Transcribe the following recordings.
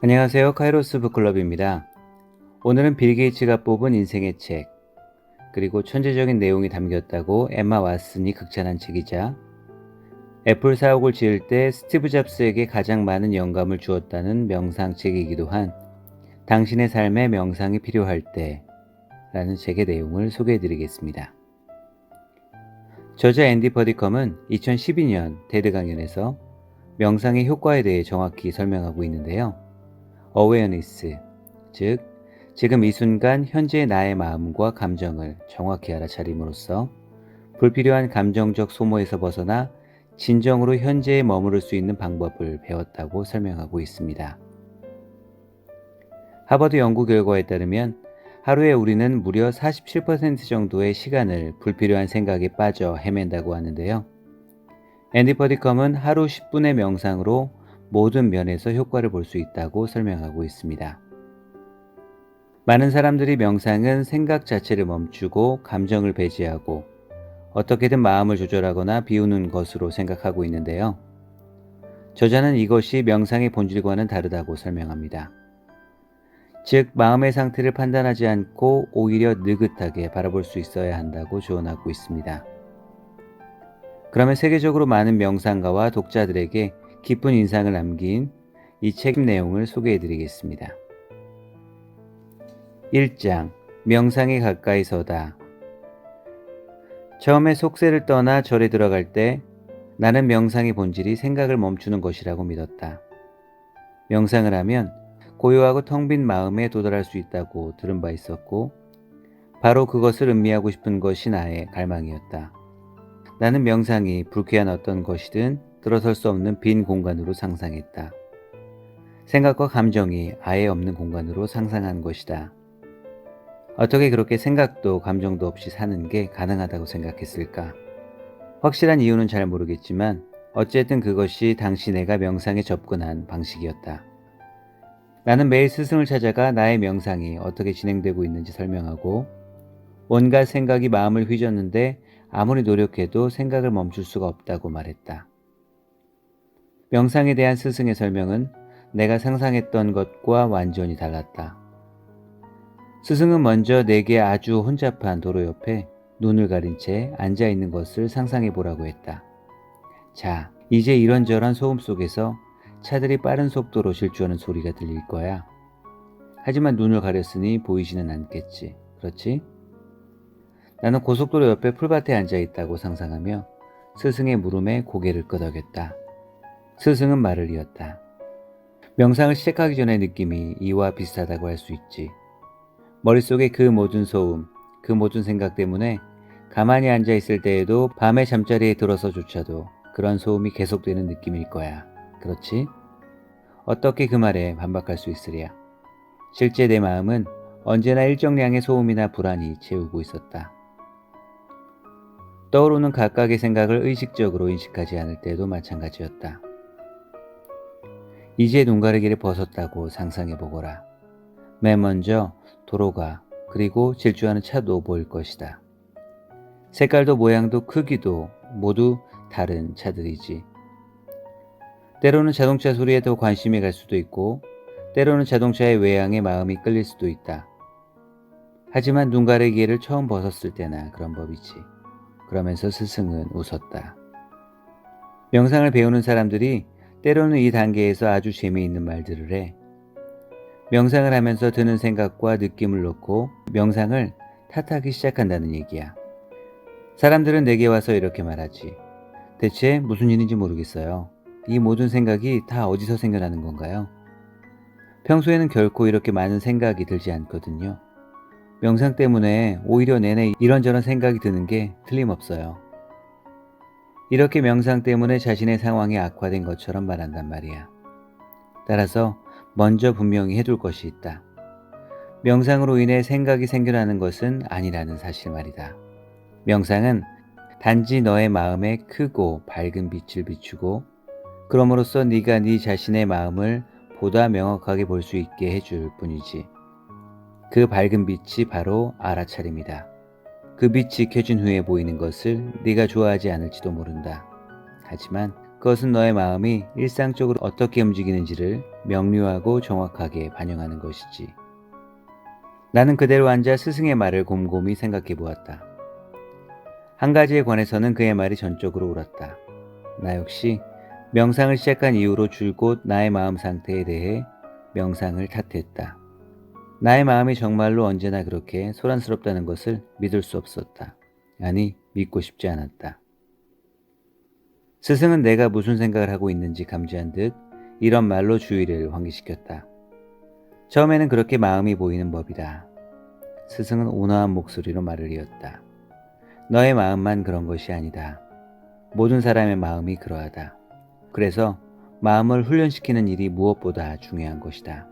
안녕하세요. 카이로스 북클럽입니다. 오늘은 빌 게이츠가 뽑은 인생의 책, 그리고 천재적인 내용이 담겼다고 엠마 왓슨이 극찬한 책이자 애플 사옥을 지을 때 스티브 잡스에게 가장 많은 영감을 주었다는 명상책이기도 한 당신의 삶에 명상이 필요할 때 라는 책의 내용을 소개해 드리겠습니다. 저자 앤디 버디컴은 2012년 테드 강연에서 명상의 효과에 대해 정확히 설명하고 있는데요. 어웨어니스, 즉 지금 이 순간 현재의 나의 마음과 감정을 정확히 알아차림으로써 불필요한 감정적 소모에서 벗어나 진정으로 현재에 머무를 수 있는 방법을 배웠다고 설명하고 있습니다. 하버드 연구 결과에 따르면 하루에 우리는 무려 47% 정도의 시간을 불필요한 생각에 빠져 헤맨다고 하는데요. 앤디 버디컴은 하루 10분의 명상으로 모든 면에서 효과를 볼 수 있다고 설명하고 있습니다. 많은 사람들이 명상은 생각 자체를 멈추고 감정을 배제하고 어떻게든 마음을 조절하거나 비우는 것으로 생각하고 있는데요. 저자는 이것이 명상의 본질과는 다르다고 설명합니다. 즉, 마음의 상태를 판단하지 않고 오히려 느긋하게 바라볼 수 있어야 한다고 조언하고 있습니다. 그러면 세계적으로 많은 명상가와 독자들에게 깊은 인상을 남긴 이 책 내용을 소개해 드리겠습니다. 1장 명상에 가까이 서다. 처음에 속세를 떠나 절에 들어갈 때 나는 명상의 본질이 생각을 멈추는 것이라고 믿었다. 명상을 하면 고요하고 텅 빈 마음에 도달할 수 있다고 들은 바 있었고 바로 그것을 음미하고 싶은 것이 나의 갈망이었다. 나는 명상이 불쾌한 어떤 것이든 들어설 수 없는 빈 공간으로 상상했다. 생각과 감정이 아예 없는 공간으로 상상한 것이다. 어떻게 그렇게 생각도 감정도 없이 사는 게 가능하다고 생각했을까? 확실한 이유는 잘 모르겠지만 어쨌든 그것이 당시 내가 명상에 접근한 방식이었다. 나는 매일 스승을 찾아가 나의 명상이 어떻게 진행되고 있는지 설명하고 온갖 생각이 마음을 휘젓는데 아무리 노력해도 생각을 멈출 수가 없다고 말했다. 명상에 대한 스승의 설명은 내가 상상했던 것과 완전히 달랐다. 스승은 먼저 내게 아주 혼잡한 도로 옆에 눈을 가린 채 앉아있는 것을 상상해 보라고 했다. 자, 이제 이런저런 소음 속에서 차들이 빠른 속도로 질주하는 소리가 들릴 거야. 하지만 눈을 가렸으니 보이지는 않겠지. 그렇지? 나는 고속도로 옆에 풀밭에 앉아있다고 상상하며 스승의 물음에 고개를 끄덕였다. 스승은 말을 이었다. 명상을 시작하기 전의 느낌이 이와 비슷하다고 할 수 있지. 머릿속의 그 모든 소음, 그 모든 생각 때문에 가만히 앉아있을 때에도 밤에 잠자리에 들어서조차도 그런 소음이 계속되는 느낌일 거야. 그렇지? 어떻게 그 말에 반박할 수 있으랴. 실제 내 마음은 언제나 일정량의 소음이나 불안이 채우고 있었다. 떠오르는 각각의 생각을 의식적으로 인식하지 않을 때도 마찬가지였다. 이제 눈가리개를 벗었다고 상상해보거라. 맨 먼저 도로가 그리고 질주하는 차도 보일 것이다. 색깔도 모양도 크기도 모두 다른 차들이지. 때로는 자동차 소리에 더 관심이 갈 수도 있고 때로는 자동차의 외양에 마음이 끌릴 수도 있다. 하지만 눈가리개를 처음 벗었을 때나 그런 법이지. 그러면서 스승은 웃었다. 명상을 배우는 사람들이 때로는 이 단계에서 아주 재미있는 말들을 해. 명상을 하면서 드는 생각과 느낌을 놓고 명상을 탓하기 시작한다는 얘기야. 사람들은 내게 와서 이렇게 말하지. 대체 무슨 일인지 모르겠어요. 이 모든 생각이 다 어디서 생겨나는 건가요? 평소에는 결코 이렇게 많은 생각이 들지 않거든요. 명상 때문에 오히려 내내 이런저런 생각이 드는 게 틀림없어요. 이렇게 명상 때문에 자신의 상황이 악화된 것처럼 말한단 말이야. 따라서 먼저 분명히 해둘 것이 있다. 명상으로 인해 생각이 생겨나는 것은 아니라는 사실 말이다. 명상은 단지 너의 마음에 크고 밝은 빛을 비추고 그럼으로써 네가 네 자신의 마음을 보다 명확하게 볼 수 있게 해줄 뿐이지. 그 밝은 빛이 바로 알아차림이다. 그 빛이 켜진 후에 보이는 것을 네가 좋아하지 않을지도 모른다. 하지만 그것은 너의 마음이 일상적으로 어떻게 움직이는지를 명료하고 정확하게 반영하는 것이지. 나는 그대로 앉아 스승의 말을 곰곰이 생각해 보았다. 한 가지에 관해서는 그의 말이 전적으로 옳았다. 나 역시 명상을 시작한 이후로 줄곧 나의 마음 상태에 대해 명상을 탓했다. 나의 마음이 정말로 언제나 그렇게 소란스럽다는 것을 믿을 수 없었다. 아니, 믿고 싶지 않았다. 스승은 내가 무슨 생각을 하고 있는지 감지한 듯 이런 말로 주의를 환기시켰다. 처음에는 그렇게 마음이 보이는 법이다. 스승은 온화한 목소리로 말을 이었다. 너의 마음만 그런 것이 아니다. 모든 사람의 마음이 그러하다. 그래서 마음을 훈련시키는 일이 무엇보다 중요한 것이다.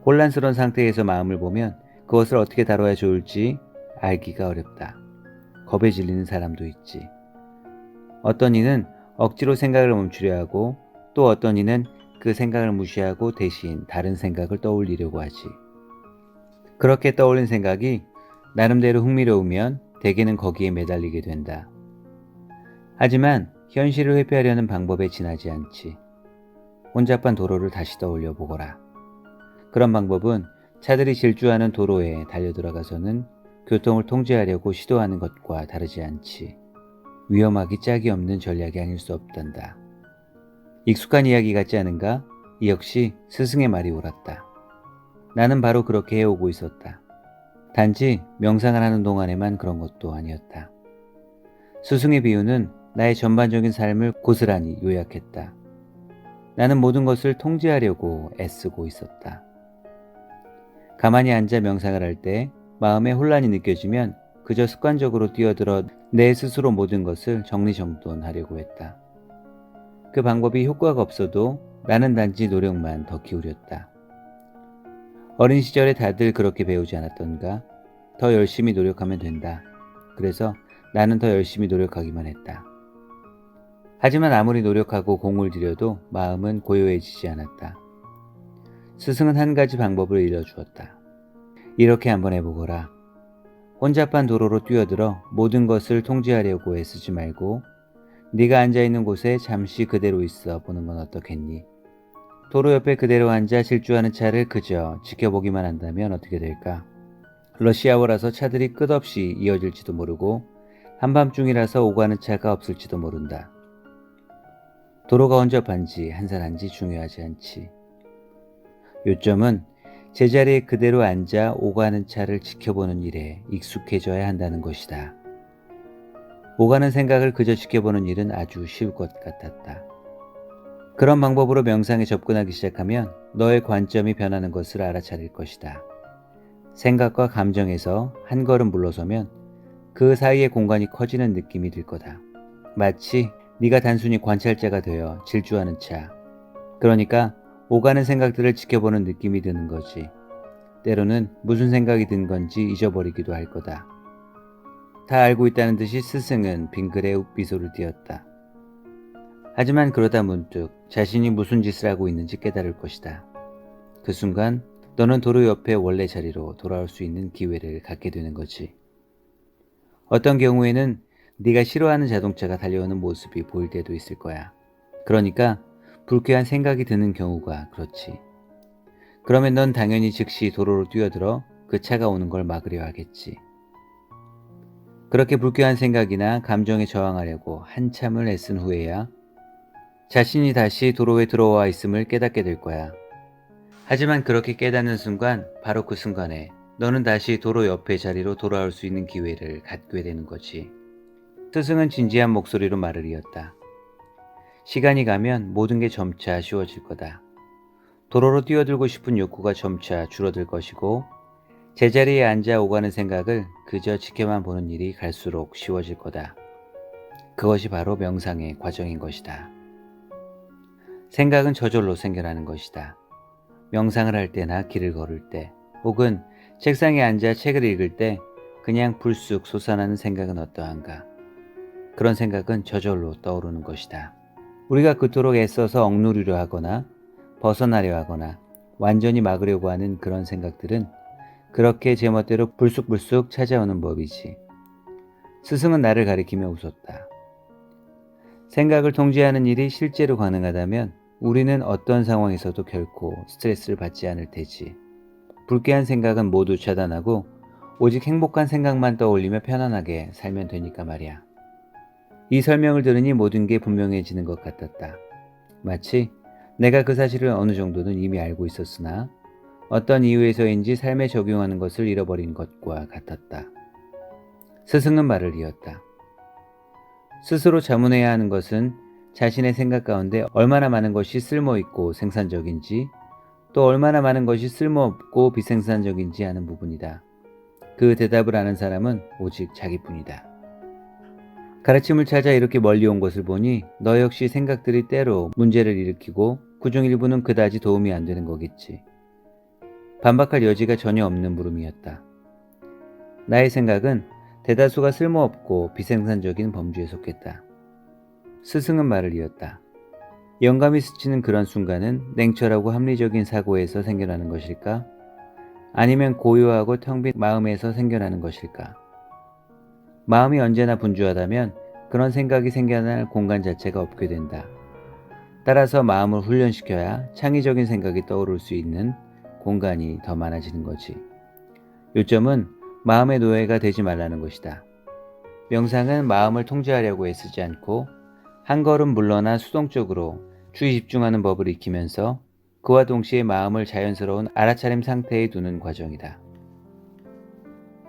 혼란스러운 상태에서 마음을 보면 그것을 어떻게 다뤄야 좋을지 알기가 어렵다. 겁에 질리는 사람도 있지. 어떤 이는 억지로 생각을 멈추려 하고 또 어떤 이는 그 생각을 무시하고 대신 다른 생각을 떠올리려고 하지. 그렇게 떠올린 생각이 나름대로 흥미로우면 대개는 거기에 매달리게 된다. 하지만 현실을 회피하려는 방법에 지나지 않지. 혼잡한 도로를 다시 떠올려 보거라. 그런 방법은 차들이 질주하는 도로에 달려들어가서는 교통을 통제하려고 시도하는 것과 다르지 않지. 위험하기 짝이 없는 전략이 아닐 수 없단다. 익숙한 이야기 같지 않은가? 이 역시 스승의 말이 옳았다. 나는 바로 그렇게 해오고 있었다. 단지 명상을 하는 동안에만 그런 것도 아니었다. 스승의 비유는 나의 전반적인 삶을 고스란히 요약했다. 나는 모든 것을 통제하려고 애쓰고 있었다. 가만히 앉아 명상을 할 때 마음에 혼란이 느껴지면 그저 습관적으로 뛰어들어 내 스스로 모든 것을 정리정돈하려고 했다. 그 방법이 효과가 없어도 나는 단지 노력만 더 기울였다. 어린 시절에 다들 그렇게 배우지 않았던가? 더 열심히 노력하면 된다. 그래서 나는 더 열심히 노력하기만 했다. 하지만 아무리 노력하고 공을 들여도 마음은 고요해지지 않았다. 스승은 한 가지 방법을 일러주었다. 이렇게 한번 해보거라. 혼잡한 도로로 뛰어들어 모든 것을 통제하려고 애쓰지 말고 네가 앉아있는 곳에 잠시 그대로 있어 보는 건 어떻겠니? 도로 옆에 그대로 앉아 질주하는 차를 그저 지켜보기만 한다면 어떻게 될까? 러시아워라서 차들이 끝없이 이어질지도 모르고 한밤중이라서 오가는 차가 없을지도 모른다. 도로가 혼잡한지 한산한지 중요하지 않지. 요점은 제자리에 그대로 앉아 오가는 차를 지켜보는 일에 익숙해져야 한다는 것이다. 오가는 생각을 그저 지켜보는 일은 아주 쉬울 것 같았다. 그런 방법으로 명상에 접근하기 시작하면 너의 관점이 변하는 것을 알아차릴 것이다. 생각과 감정에서 한 걸음 물러서면 그 사이의 공간이 커지는 느낌이 들 거다. 마치 네가 단순히 관찰자가 되어 질주하는 차. 그러니까 오가는 생각들을 지켜보는 느낌이 드는 거지. 때로는 무슨 생각이 든 건지 잊어버리기도 할 거다. 다 알고 있다는 듯이 스승은 빙글에 미소를 띄었다. 하지만 그러다 문득 자신이 무슨 짓을 하고 있는지 깨달을 것이다. 그 순간 너는 도로 옆에 원래 자리로 돌아올 수 있는 기회를 갖게 되는 거지. 어떤 경우에는 네가 싫어하는 자동차가 달려오는 모습이 보일 때도 있을 거야. 그러니까 불쾌한 생각이 드는 경우가 그렇지. 그러면 넌 당연히 즉시 도로로 뛰어들어 그 차가 오는 걸 막으려 하겠지. 그렇게 불쾌한 생각이나 감정에 저항하려고 한참을 애쓴 후에야 자신이 다시 도로에 들어와 있음을 깨닫게 될 거야. 하지만 그렇게 깨닫는 순간, 바로 그 순간에 너는 다시 도로 옆의 자리로 돌아올 수 있는 기회를 갖게 되는 거지. 스승은 진지한 목소리로 말을 이었다. 시간이 가면 모든 게 점차 쉬워질 거다. 도로로 뛰어들고 싶은 욕구가 점차 줄어들 것이고 제자리에 앉아 오가는 생각을 그저 지켜만 보는 일이 갈수록 쉬워질 거다. 그것이 바로 명상의 과정인 것이다. 생각은 저절로 생겨나는 것이다. 명상을 할 때나 길을 걸을 때 혹은 책상에 앉아 책을 읽을 때 그냥 불쑥 솟아나는 생각은 어떠한가? 그런 생각은 저절로 떠오르는 것이다. 우리가 그토록 애써서 억누르려 하거나 벗어나려 하거나 완전히 막으려고 하는 그런 생각들은 그렇게 제멋대로 불쑥불쑥 찾아오는 법이지. 스승은 나를 가리키며 웃었다. 생각을 통제하는 일이 실제로 가능하다면 우리는 어떤 상황에서도 결코 스트레스를 받지 않을 테지. 불쾌한 생각은 모두 차단하고 오직 행복한 생각만 떠올리며 편안하게 살면 되니까 말이야. 이 설명을 들으니 모든 게 분명해지는 것 같았다. 마치 내가 그 사실을 어느 정도는 이미 알고 있었으나 어떤 이유에서인지 삶에 적용하는 것을 잃어버린 것과 같았다. 스승은 말을 이었다. 스스로 자문해야 하는 것은 자신의 생각 가운데 얼마나 많은 것이 쓸모있고 생산적인지, 또 얼마나 많은 것이 쓸모없고 비생산적인지 하는 부분이다. 그 대답을 아는 사람은 오직 자기뿐이다. 가르침을 찾아 이렇게 멀리 온 것을 보니 너 역시 생각들이 때로 문제를 일으키고 그중 일부는 그다지 도움이 안 되는 거겠지. 반박할 여지가 전혀 없는 물음이었다. 나의 생각은 대다수가 쓸모없고 비생산적인 범주에 속했다. 스승은 말을 이었다. 영감이 스치는 그런 순간은 냉철하고 합리적인 사고에서 생겨나는 것일까? 아니면 고요하고 텅 빈 마음에서 생겨나는 것일까? 마음이 언제나 분주하다면 그런 생각이 생겨날 공간 자체가 없게 된다. 따라서 마음을 훈련시켜야 창의적인 생각이 떠오를 수 있는 공간이 더 많아지는 거지. 요점은 마음의 노예가 되지 말라는 것이다. 명상은 마음을 통제하려고 애쓰지 않고 한 걸음 물러나 수동적으로 주의 집중하는 법을 익히면서 그와 동시에 마음을 자연스러운 알아차림 상태에 두는 과정이다.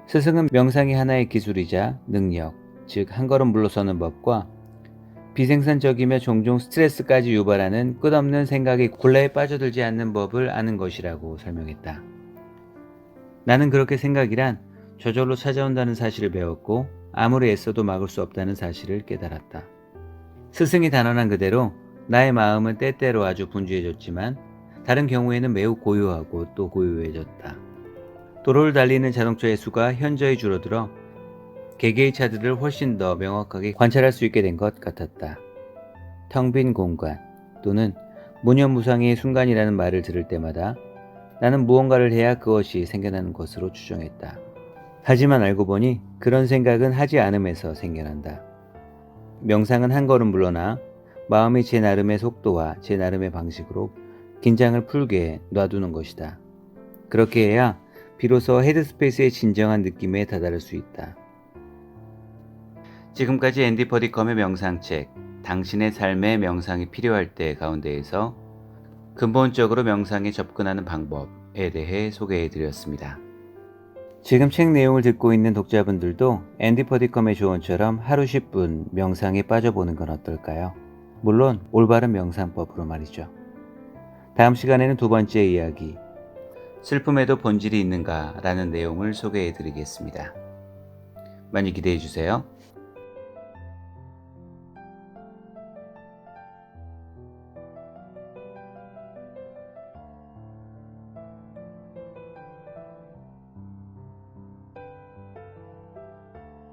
스승은 명상이 하나의 기술이자 능력, 즉 한 걸음 물러서는 법과 비생산적이며 종종 스트레스까지 유발하는 끝없는 생각의 굴레에 빠져들지 않는 법을 아는 것이라고 설명했다. 나는 그렇게 생각이란 저절로 찾아온다는 사실을 배웠고 아무리 애써도 막을 수 없다는 사실을 깨달았다. 스승이 단언한 그대로 나의 마음은 때때로 아주 분주해졌지만 다른 경우에는 매우 고요하고 또 고요해졌다. 도로를 달리는 자동차의 수가 현저히 줄어들어 개개의 차들을 훨씬 더 명확하게 관찰할 수 있게 된 것 같았다. 텅 빈 공간 또는 무념무상의 순간이라는 말을 들을 때마다 나는 무언가를 해야 그것이 생겨나는 것으로 추정했다. 하지만 알고 보니 그런 생각은 하지 않음에서 생겨난다. 명상은 한 걸음 물러나 마음이 제 나름의 속도와 제 나름의 방식으로 긴장을 풀게 놔두는 것이다. 그렇게 해야 비로소 헤드스페이스의 진정한 느낌에 다다를 수 있다. 지금까지 앤디 퍼디컴의 명상책 당신의 삶에 명상이 필요할 때 가운데에서 근본적으로 명상에 접근하는 방법에 대해 소개해드렸습니다. 지금 책 내용을 듣고 있는 독자분들도 앤디 퍼디컴의 조언처럼 하루 10분 명상에 빠져보는 건 어떨까요? 물론 올바른 명상법으로 말이죠. 다음 시간에는 두 번째 이야기, 슬픔에도 본질이 있는가 라는 내용을 소개해드리겠습니다. 많이 기대해주세요.